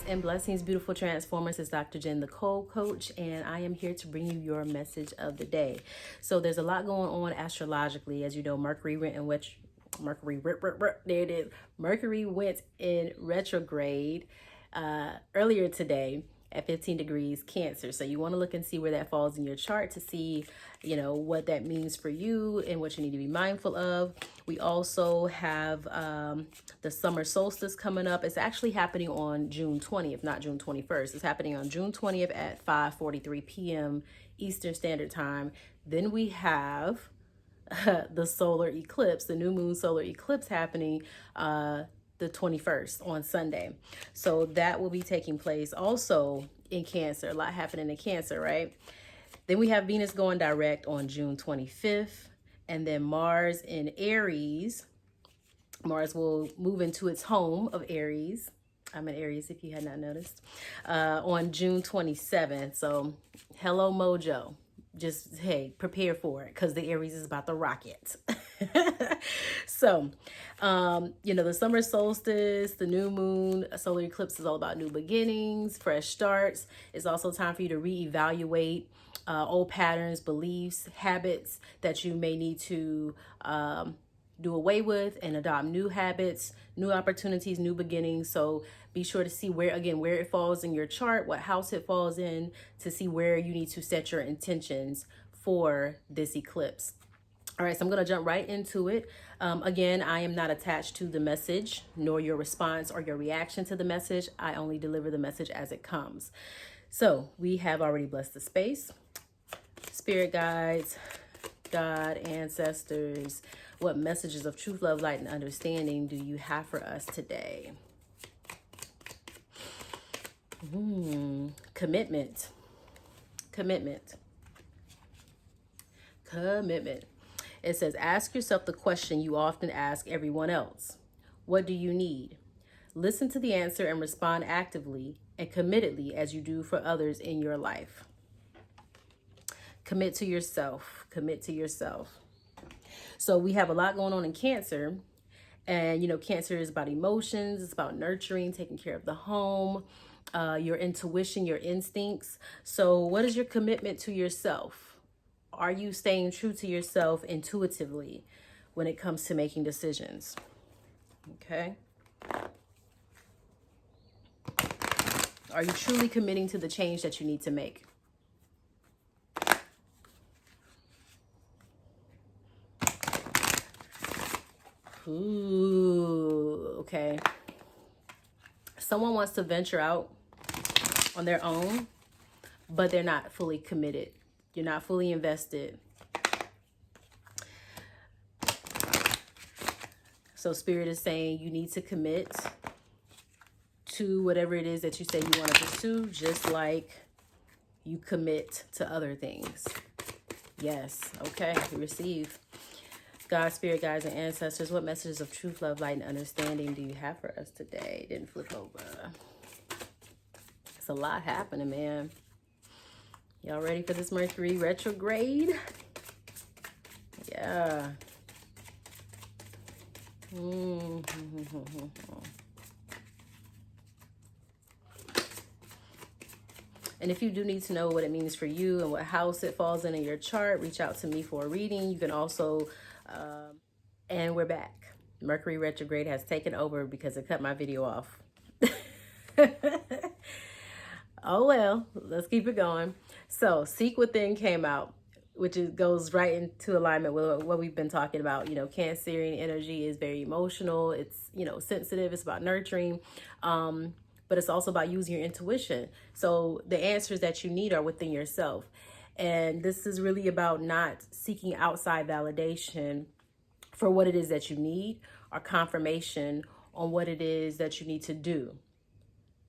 and blessings, beautiful transformers. It's Dr. Jen, the Cold Coach, and I am here to bring you your message of the day. So there's a lot going on astrologically. As you know, Mercury went in Mercury went in retrograde earlier today at 15 degrees Cancer. So you want to look and see where that falls in your chart to see, what that means for you and what you need to be mindful of. We also have the summer solstice coming up. It's actually happening on June 20th, not June 21st. It's happening on June 20th at 5:43 p.m. Eastern Standard Time. Then we have the solar eclipse, the new moon solar eclipse happening the 21st on Sunday. So that will be taking place also in Cancer. A lot happening in Cancer, right? Then we have Venus going direct on June 25th, and then Mars in Aries. Mars will move into its home of Aries. I'm in Aries if you had not noticed, on June 27th. So hello mojo. Just, hey, prepare for it because the Aries is about to rock it. So, the summer solstice, the new moon, a solar eclipse is all about new beginnings, fresh starts. It's also time for you to reevaluate old patterns, beliefs, habits that you may need to do away with and adopt new habits, new opportunities, new beginnings. So be sure to see where it falls in your chart, what house it falls in, to see where you need to set your intentions for this eclipse. All right, so I'm going to jump right into it. Again, I am not attached to the message, nor your response or your reaction to the message. I only deliver the message as it comes. So we have already blessed the space. Spirit guides, God, ancestors, what messages of truth, love, light, and understanding do you have for us today? Commitment. It says, ask yourself the question you often ask everyone else. What do you need? Listen to the answer and respond actively and committedly as you do for others in your life. Commit to yourself. So we have a lot going on in Cancer. And, Cancer is about emotions. It's about nurturing, taking care of the home, your intuition, your instincts. So what is your commitment to yourself? Are you staying true to yourself intuitively when it comes to making decisions? Okay. Are you truly committing to the change that you need to make? Ooh, okay. Someone wants to venture out on their own, but they're not fully committed. You're not fully invested. So Spirit is saying you need to commit to whatever it is that you say you want to pursue, just like you commit to other things. Yes. Okay. You receive. God, Spirit, guides, and ancestors, what messages of truth, love, light, and understanding do you have for us today? Didn't flip over. It's a lot happening, man. Y'all ready for this Mercury retrograde? Yeah. And if you do need to know what it means for you and what house it falls in your chart, reach out to me for a reading. You can also, and we're back. Mercury retrograde has taken over because it cut my video off. Oh, well, let's keep it going. So Seek Within came out, which goes right into alignment with what we've been talking about. Cancerian energy is very emotional. It's, sensitive. It's about nurturing. But it's also about using your intuition. So the answers that you need are within yourself. And this is really about not seeking outside validation for what it is that you need or confirmation on what it is that you need to do.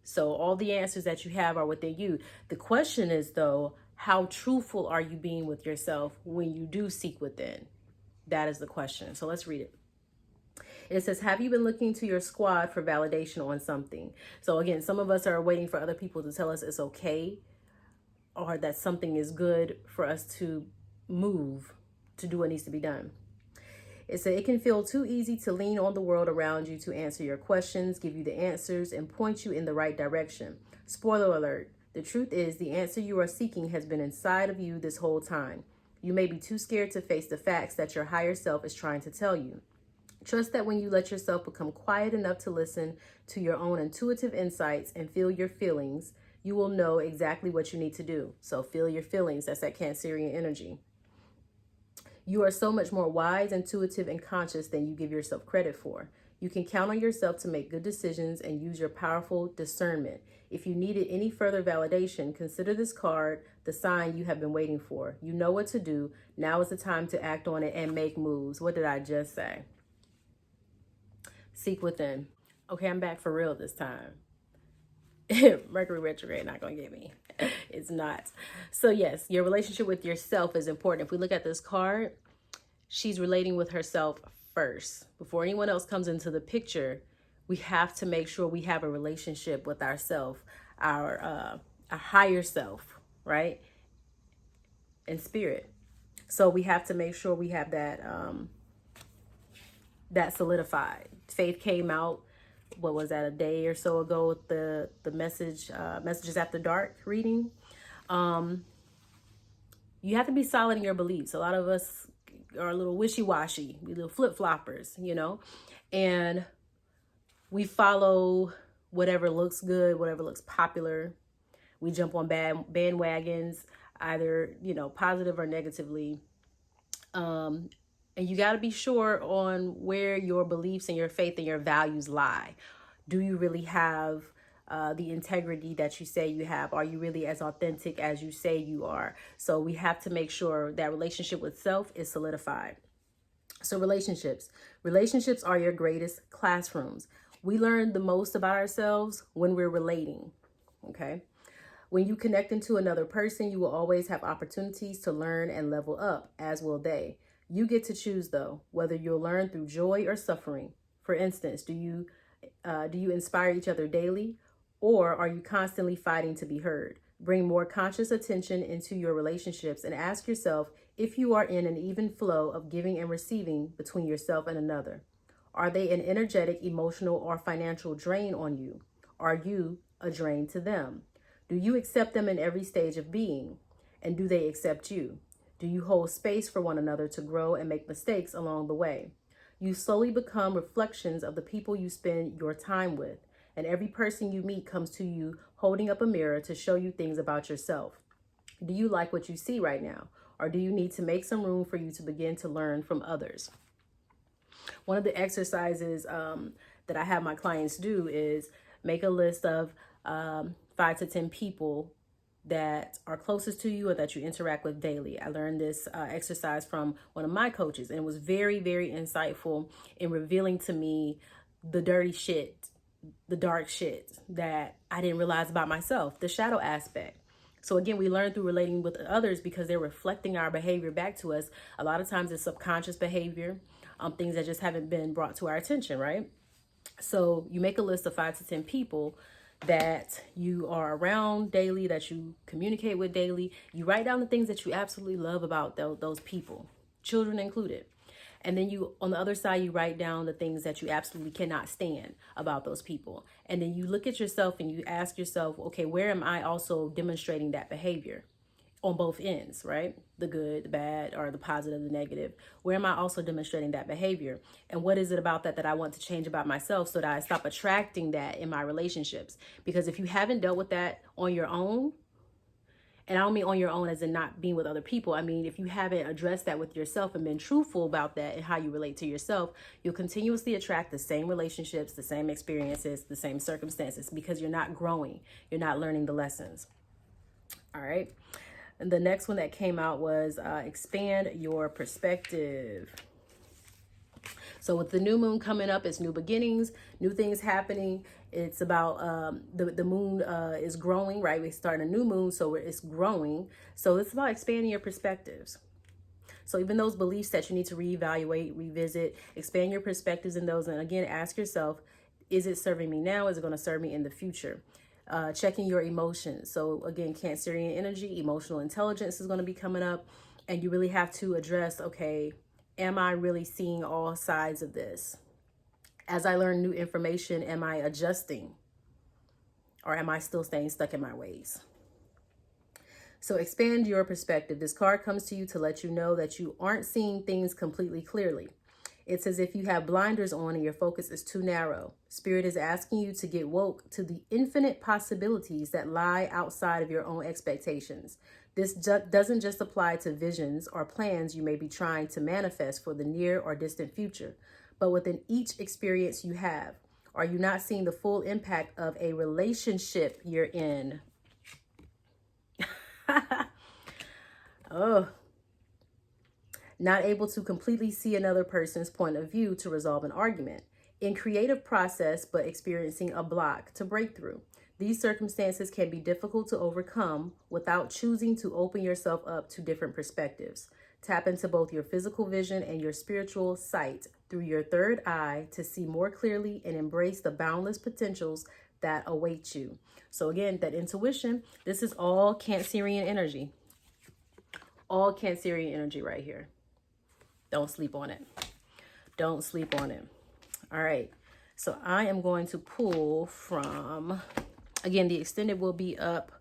So all the answers that you have are within you. The question is, though, how truthful are you being with yourself when you do seek within? That is the question. So let's read it. It says, have you been looking to your squad for validation on something? So again, some of us are waiting for other people to tell us it's okay or that something is good for us to move to do what needs to be done. It said it can feel too easy to lean on the world around you to answer your questions, give you the answers, and point you in the right direction. Spoiler alert, the truth is the answer you are seeking has been inside of you this whole time. You may be too scared to face the facts that your higher self is trying to tell you. Trust that when you let yourself become quiet enough to listen to your own intuitive insights and feel your feelings, you will know exactly what you need to do. So feel your feelings. That's that Cancerian energy. You are so much more wise, intuitive, and conscious than you give yourself credit for. You can count on yourself to make good decisions and use your powerful discernment. If you needed any further validation, consider this card the sign you have been waiting for. You know what to do. Now is the time to act on it and make moves. What did I just say? Seek within. Okay, I'm back for real this time. Mercury retrograde not gonna get me. It's not. So yes, your relationship with yourself is important. If we look at this card, she's relating with herself first. Before anyone else comes into the picture, we have to make sure we have a relationship with ourself, our higher self, right? And spirit. So we have to make sure we have that that solidified. Faith came out, what was that, a day or so ago with the messages after dark reading. You have to be solid in your beliefs. A lot of us are a little wishy-washy, we little flip-floppers, you know, and we follow whatever looks good, whatever looks popular. We jump on bandwagons, either, you know, positive or negatively. And you got to be sure on where your beliefs and your faith and your values lie. Do you really have the integrity that you say you have? Are you really as authentic as you say you are? So we have to make sure that relationship with self is solidified. So relationships are your greatest classrooms. We learn the most about ourselves when we're relating. Okay. When you connect into another person, you will always have opportunities to learn and level up, as will they. You get to choose, though, whether you'll learn through joy or suffering. For instance, do you inspire each other daily, or are you constantly fighting to be heard? Bring more conscious attention into your relationships and ask yourself if you are in an even flow of giving and receiving between yourself and another. Are they an energetic, emotional, or financial drain on you? Are you a drain to them? Do you accept them in every stage of being? And do they accept you? Do you hold space for one another to grow and make mistakes along the way? You slowly become reflections of the people you spend your time with, and every person you meet comes to you holding up a mirror to show you things about yourself. Do you like what you see right now, or do you need to make some room for you to begin to learn from others? One of the exercises that I have my clients do is make a list of 5 to 10 people that are closest to you or that you interact with daily. I learned this exercise from one of my coaches, and it was very, very insightful in revealing to me the dirty shit, the dark shit that I didn't realize about myself, the shadow aspect. So again, we learn through relating with others because they're reflecting our behavior back to us. A lot of times it's subconscious behavior, things that just haven't been brought to our attention, right? So you make a list of 5 to 10 people that you are around daily, that you communicate with daily. You write down the things that you absolutely love about those people, children included. And then you, on the other side, you write down the things that you absolutely cannot stand about those people. And then you look at yourself and you ask yourself, okay, where am I also demonstrating that behavior? On both ends, right? The good, the bad, or the positive, the negative. Where am I also demonstrating that behavior? And what is it about that I want to change about myself so that I stop attracting that in my relationships? Because if you haven't dealt with that on your own, and I don't mean on your own as in not being with other people. I mean, if you haven't addressed that with yourself and been truthful about that and how you relate to yourself, you'll continuously attract the same relationships, the same experiences, the same circumstances, because you're not growing. You're not learning the lessons. All right. And the next one that came out was expand your perspective. So with the new moon coming up, it's new beginnings, new things happening. It's about the moon is growing, right? We start a new moon, so it's growing. So it's about expanding your perspectives. So even those beliefs that you need to reevaluate, revisit, expand your perspectives in those. And again, ask yourself, is it serving me now? Is it going to serve me in the future? Checking your emotions. So again, Cancerian energy, emotional intelligence is going to be coming up, and you really have to address, okay, am I really seeing all sides of this? As I learn new information, am I adjusting? Or am I still staying stuck in my ways? So expand your perspective. This card comes to you to let you know that you aren't seeing things completely clearly. It's as if you have blinders on and your focus is too narrow. Spirit is asking you to get woke to the infinite possibilities that lie outside of your own expectations. This doesn't just apply to visions or plans you may be trying to manifest for the near or distant future, but within each experience you have. Are you not seeing the full impact of a relationship you're in? Oh, not able to completely see another person's point of view to resolve an argument. In creative process, but experiencing a block to breakthrough. These circumstances can be difficult to overcome without choosing to open yourself up to different perspectives. Tap into both your physical vision and your spiritual sight through your third eye to see more clearly and embrace the boundless potentials that await you. So again, that intuition, this is all Cancerian energy. All Cancerian energy right here. Don't sleep on it. Don't sleep on it. All right. So I am going to pull from, again, the extended will be up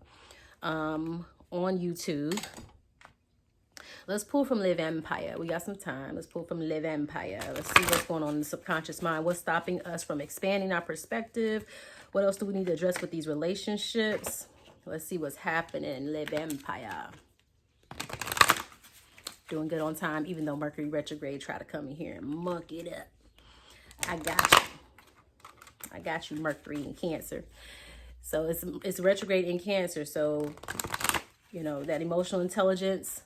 on YouTube. Let's pull from Live Empire. We got some time. Let's pull from Live Empire. Let's see what's going on in the subconscious mind. What's stopping us from expanding our perspective? What else do we need to address with these relationships? Let's see what's happening. Live Empire. Doing good on time, even though Mercury retrograde try to come in here and muck it up. I got you. I got you, Mercury in Cancer. So it's retrograde in Cancer. So, you know, that emotional intelligence,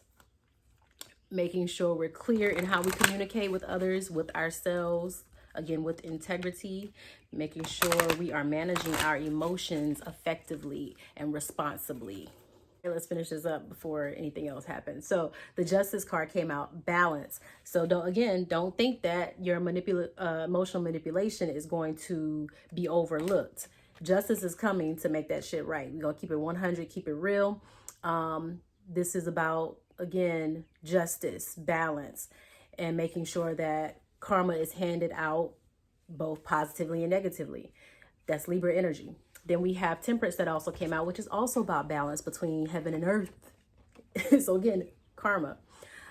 making sure we're clear in how we communicate with others, with ourselves, again, with integrity, making sure we are managing our emotions effectively and responsibly. Let's finish this up before anything else happens. So the Justice card came out, balance. So don't think that your emotional manipulation is going to be overlooked. Justice is coming to make that shit right. We're going to keep it 100, keep it real. This is about, again, justice, balance, and making sure that karma is handed out both positively and negatively. That's Libra energy. Then we have Temperance that also came out, which is also about balance between heaven and earth. So again, karma.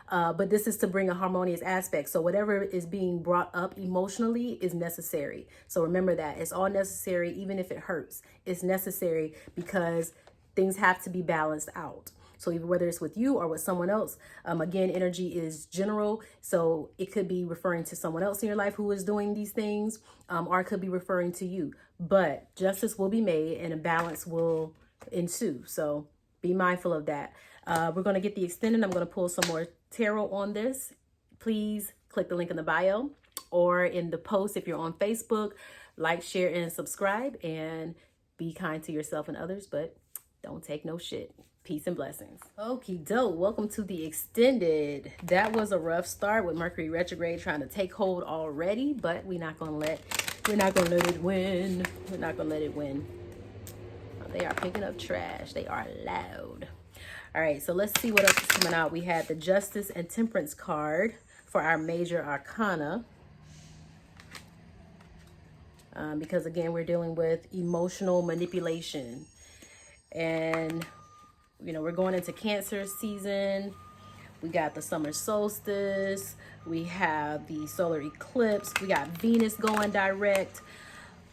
But this is to bring a harmonious aspect. So whatever is being brought up emotionally is necessary. So remember that. It's all necessary, even if it hurts. It's necessary because things have to be balanced out. So even whether it's with you or with someone else, again, energy is general. So it could be referring to someone else in your life who is doing these things, or it could be referring to you. But justice will be made and a balance will ensue. So be mindful of that. We're going to get the extended. I'm going to pull some more tarot on this. Please click the link in the bio or in the post if you're on Facebook. Like, share, and subscribe. And be kind to yourself and others, but don't take no shit. Peace and blessings. Okie doke. Welcome to the extended. That was a rough start with Mercury retrograde trying to take hold already, but we're not gonna let it win. We're not gonna let it win. Oh, they are picking up trash. They are loud. All right, so let's see what else is coming out. We had the Justice and Temperance card for our major arcana. Because again, we're dealing with emotional manipulation. And you know, we're going into Cancer season. We got the summer solstice. We have the solar eclipse. We got Venus going direct.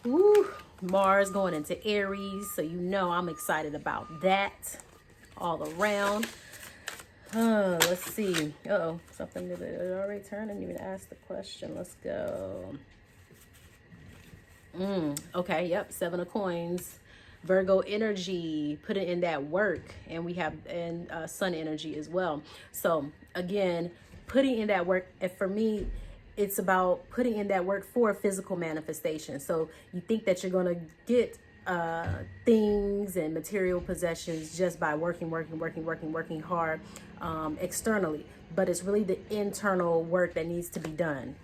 Woo, Mars going into Aries. So you know I'm excited about that all around. Let's see. Uh-oh, something that it already turned. I didn't even ask the question. Let's go. Okay, yep, 7 of coins. Virgo energy, put it in that work, and we have sun energy as well. So again, putting in that work, and for me, it's about putting in that work for physical manifestation. So you think that you're going to get things and material possessions just by working hard externally, but it's really the internal work that needs to be done.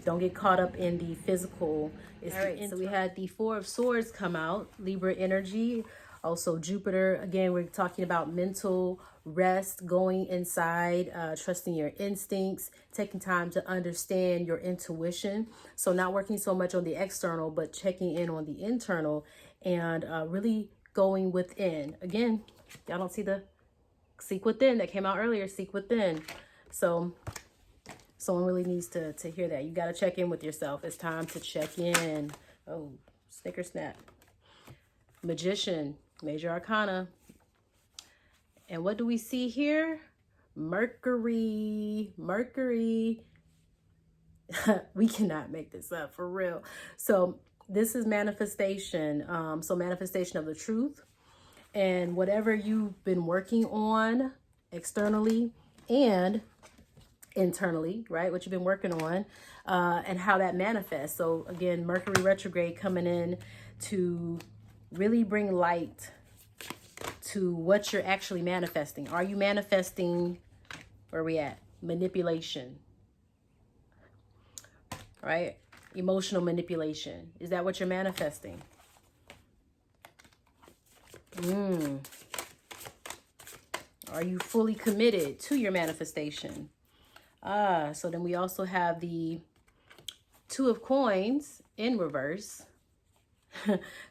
Don't get caught up in the physical. All right, so we had the Four of Swords come out, Libra energy, also Jupiter. Again, we're talking about mental rest, going inside, trusting your instincts, taking time to understand your intuition. So not working so much on the external, but checking in on the internal and really going within. Again, y'all don't see the seek within that came out earlier, seek within. So someone really needs to hear that. You got to check in with yourself. It's time to check in. Oh, snicker snap. Magician, major arcana. And what do we see here? Mercury. We cannot make this up, for real. So this is manifestation. So manifestation of the truth. And whatever you've been working on externally and internally, right? What you've been working on and how that manifests. So again, Mercury retrograde coming in to really bring light to what you're actually manifesting. Are you manifesting, where are we at? Manipulation, right? Emotional manipulation. Is that what you're manifesting? Are you fully committed to your manifestation? So then we also have the Two of Coins in reverse.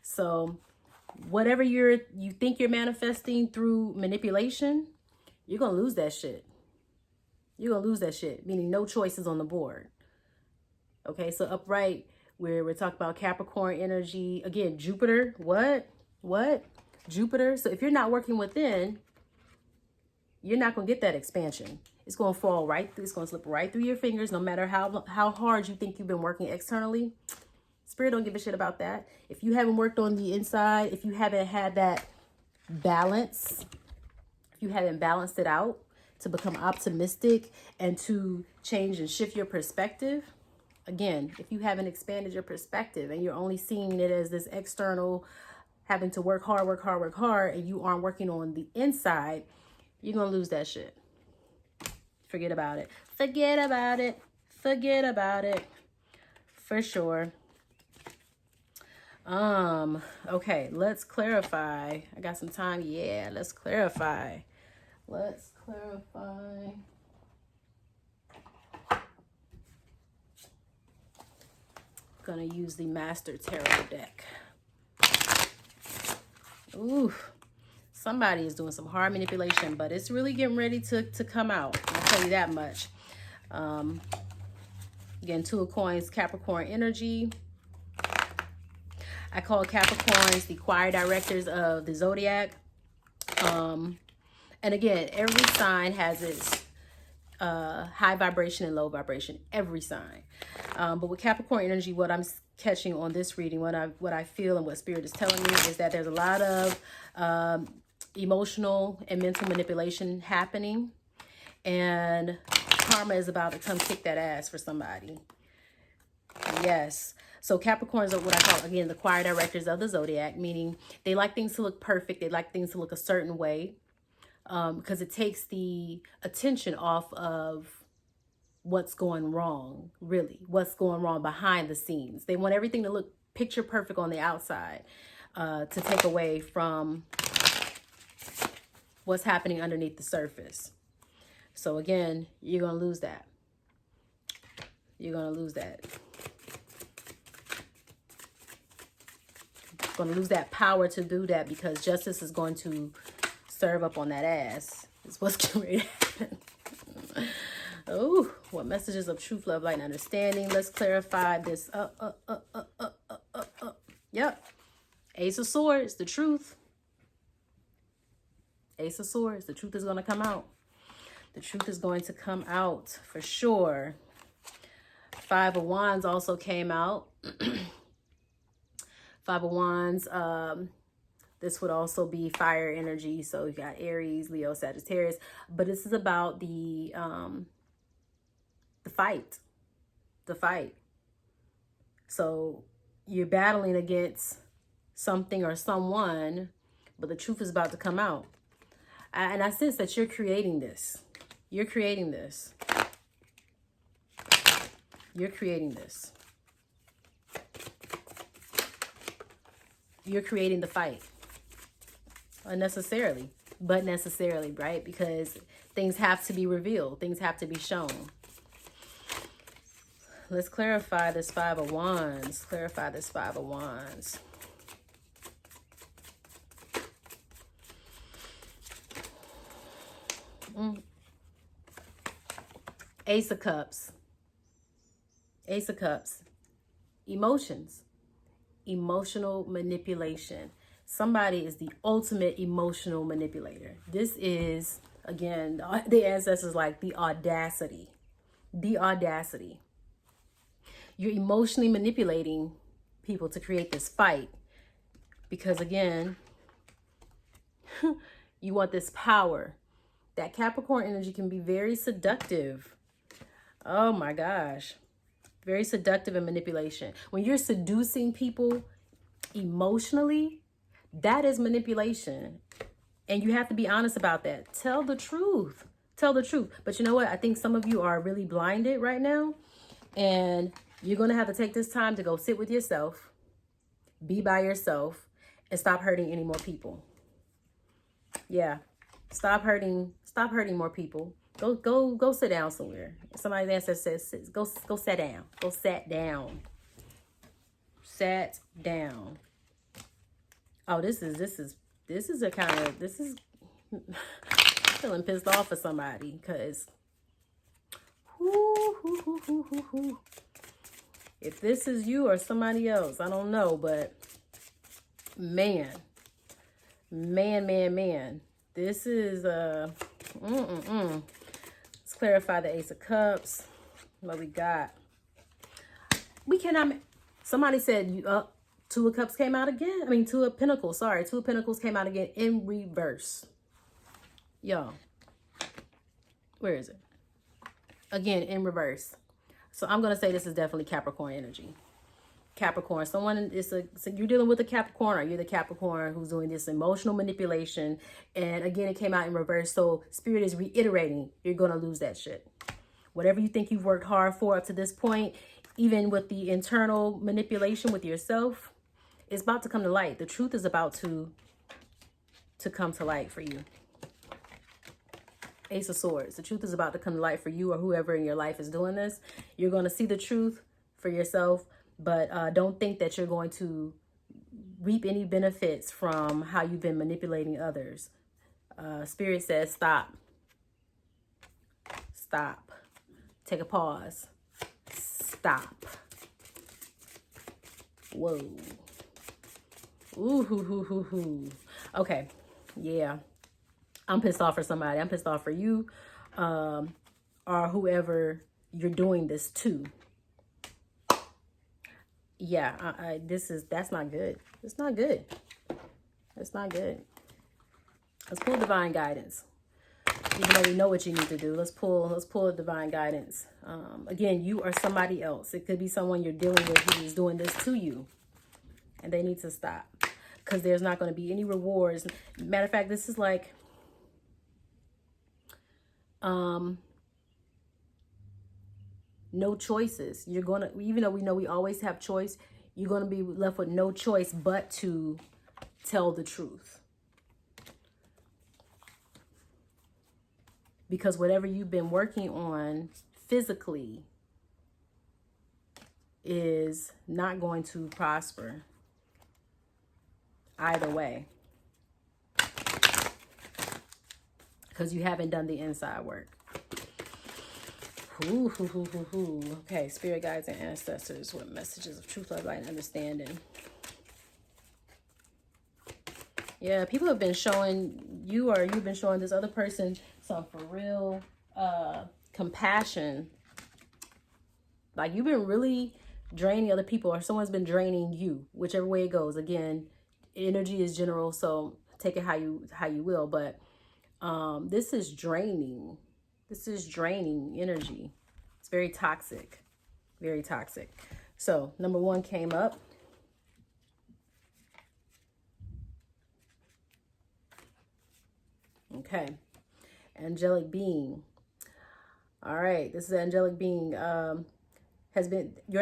So whatever you think you're manifesting through manipulation, you're going to lose that shit. You're going to lose that shit, meaning no choices on the board. Okay, so upright, where we're talking about Capricorn energy. Again, Jupiter. What? Jupiter. So if you're not working within, you're not going to get that expansion. It's going to fall right through. It's going to slip right through your fingers, no matter how hard you think you've been working externally. Spirit don't give a shit about that. If you haven't worked on the inside, if you haven't had that balance, if you haven't balanced it out to become optimistic and to change and shift your perspective, again, if you haven't expanded your perspective and you're only seeing it as this external, having to work hard, and you aren't working on the inside, you're going to lose that shit. Forget about it. Forget about it. Forget about it. For sure. Okay, let's clarify. I got some time. Yeah, let's clarify. Gonna use the Master Tarot deck. Ooh, somebody is doing some hard manipulation, but it's really getting ready to come out. I'll tell you that much. Again, Two of Coins, Capricorn energy. I call Capricorns the choir directors of the zodiac. And again, every sign has its high vibration and low vibration. Every sign. But with Capricorn energy, what I'm catching on this reading, what I feel and what Spirit is telling me is that there's a lot of emotional and mental manipulation happening, and karma is about to come kick that ass for somebody. Yes. So Capricorns are what I call, again, the choir directors of the zodiac, meaning they like things to look perfect. They like things to look a certain way, because it takes the attention off of what's going wrong, really, what's going wrong behind the scenes. They want everything to look picture perfect on the outside, to take away from what's happening underneath the surface. So again, you're going to lose that. You're going to lose that. Going to lose that power to do that, because justice is going to serve up on that ass. It's what's going to happen. Oh, what messages of truth, love, light, and understanding? Let's clarify this. Yep. Ace of Swords, the truth. Ace of Swords, the truth is going to come out. The truth is going to come out for sure. Five of Wands also came out. Five of Wands, this would also be fire energy. So you got Aries, Leo, Sagittarius. But this is about the fight. The fight. So you're battling against something or someone, but the truth is about to come out. And I sense that you're creating this. You're creating this. You're creating this. You're creating the fight unnecessarily. but necessarily, right? Because things have to be revealed. Things have to be shown. Let's clarify this Five of Wands. Clarify this Five of Wands. Ace of Cups. Ace of Cups. Emotions. Emotional manipulation. Somebody is the ultimate emotional manipulator. This is, again, the ancestors like the audacity. The audacity. You're emotionally manipulating people to create this fight. Because again, you want this power. That Capricorn energy can be very seductive. Oh my gosh. Very seductive and manipulation. When you're seducing people emotionally, that is manipulation. And you have to be honest about that. Tell the truth. Tell the truth. But you know what? I think some of you are really blinded right now. And you're going to have to take this time to go sit with yourself, be by yourself, and stop hurting any more people. Yeah. Stop hurting more people. Go sit down somewhere. Somebody that says go sit down. Go sat down. Sat down. Oh, this is a kind of, I'm feeling pissed off for somebody because if this is you or somebody else, I don't know, but man, this is Let's clarify the Ace of Cups. What we got? We cannot. Somebody said Two of Cups came out again. I mean, Two of Pentacles. Sorry, Two of Pentacles came out again in reverse. Y'all, where is it? Again, in reverse. So I'm going to say this is definitely Capricorn energy. Capricorn. So you're dealing with a Capricorn, or you're the Capricorn who's doing this emotional manipulation. And again, it came out in reverse. So Spirit is reiterating, you're going to lose that shit. Whatever you think you've worked hard for up to this point, even with the internal manipulation with yourself, it's about to come to light. The truth is about to come to light for you. Ace of Swords. The truth is about to come to light for you or whoever in your life is doing this. You're going to see the truth for yourself, but don't think that you're going to reap any benefits from how you've been manipulating others. Spirit says stop. Stop. Take a pause. Stop. Whoa. Ooh, hoo, hoo, hoo, hoo. Okay. Yeah. I'm pissed off for somebody. I'm pissed off for you, or whoever you're doing this to. Yeah, that's not good. It's not good. It's not good. Let's pull divine guidance. Even though you know what you need to do, let's pull divine guidance. Again, you are somebody else. It could be someone you're dealing with who is doing this to you, and they need to stop because there's not going to be any rewards. Matter of fact, this is like no choices. You're gonna, even though we know we always have choice, you're gonna be left with no choice but to tell the truth. Because whatever you've been working on physically is not going to prosper either way. Because you haven't done the inside work. Ooh, hoo, hoo, hoo, hoo. Okay, spirit guides and ancestors with messages of truth, love, light, and understanding. Yeah, people have been showing you, or you've been showing this other person some for real compassion. Like you've been really draining other people, or someone's been draining you, whichever way it goes. Again, energy is general, so take it how you will, but this is draining. This is draining energy. It's very toxic. Very toxic. So, number one came up. Okay. Angelic being. All right. This is an angelic being. Your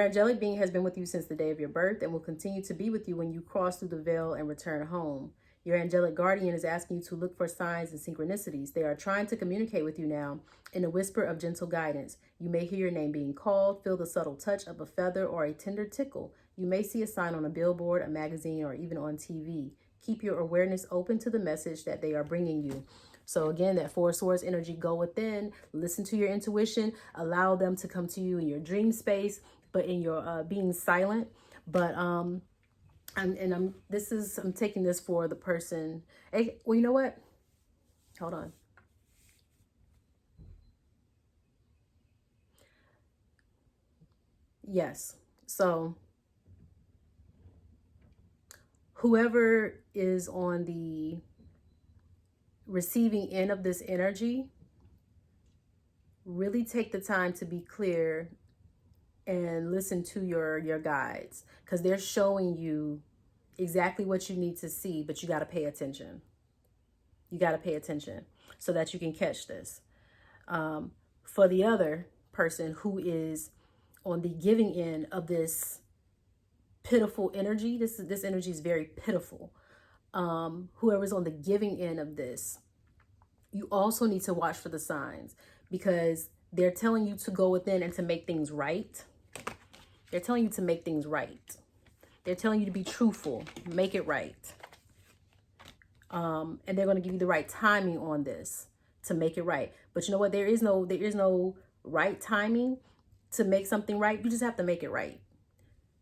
angelic being has been with you since the day of your birth and will continue to be with you when you cross through the veil and return home. Your angelic guardian is asking you to look for signs and synchronicities. They are trying to communicate with you now in a whisper of gentle guidance. You may hear your name being called, feel the subtle touch of a feather or a tender tickle. You may see a sign on a billboard, a magazine, or even on TV. Keep your awareness open to the message that they are bringing you. So again, that Four of Swords energy, go within, listen to your intuition, allow them to come to you in your dream space, but in your being silent. But I'm taking this for the person. Hey, well, you know what? Hold on. Yes. So whoever is on the receiving end of this energy, really take the time to be clear and listen to your guides, because they're showing you exactly what you need to see, but you got to pay attention. You got to pay attention so that you can catch this. For the other person who is on the giving end of this pitiful energy, this energy is very pitiful. Whoever's on the giving end of this, you also need to watch for the signs, because they're telling you to go within and to make things right. They're telling you to make things right. They're telling you to be truthful, make it right. And they're going to give you the right timing on this to make it right. But you know what? There is no right timing to make something right. You just have to make it right.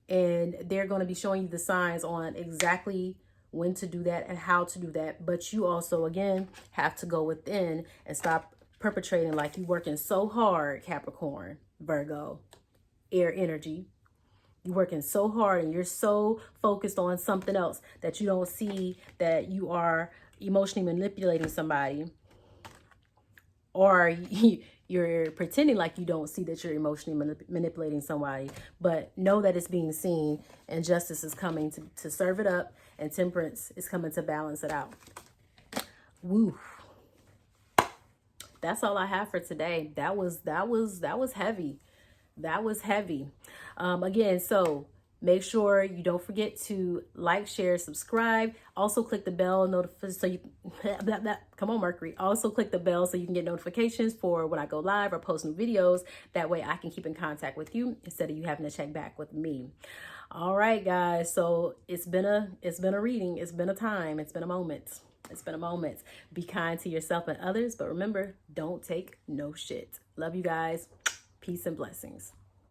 And they're going to be showing you the signs on exactly when to do that and how to do that. But you also, again, have to go within and stop perpetrating like you're working so hard, Capricorn, Virgo, air energy. You're working so hard and you're so focused on something else that you don't see that you are emotionally manipulating somebody, or you're pretending like you don't see that you're emotionally manipulating somebody. But know that it's being seen, and justice is coming to serve it up, and temperance is coming to balance it out. Woo. That's all I have for today. That was heavy. That was heavy. Again, so make sure you don't forget to like, share, subscribe. Also click the bell notification so you come on, Mercury. Also click the bell so you can get notifications for when I go live or post new videos. That way I can keep in contact with you instead of you having to check back with me. All right, guys. So it's been a reading. It's been a time. It's been a moment. It's been a moment. Be kind to yourself and others, but remember, don't take no shit. Love you guys. Peace and blessings.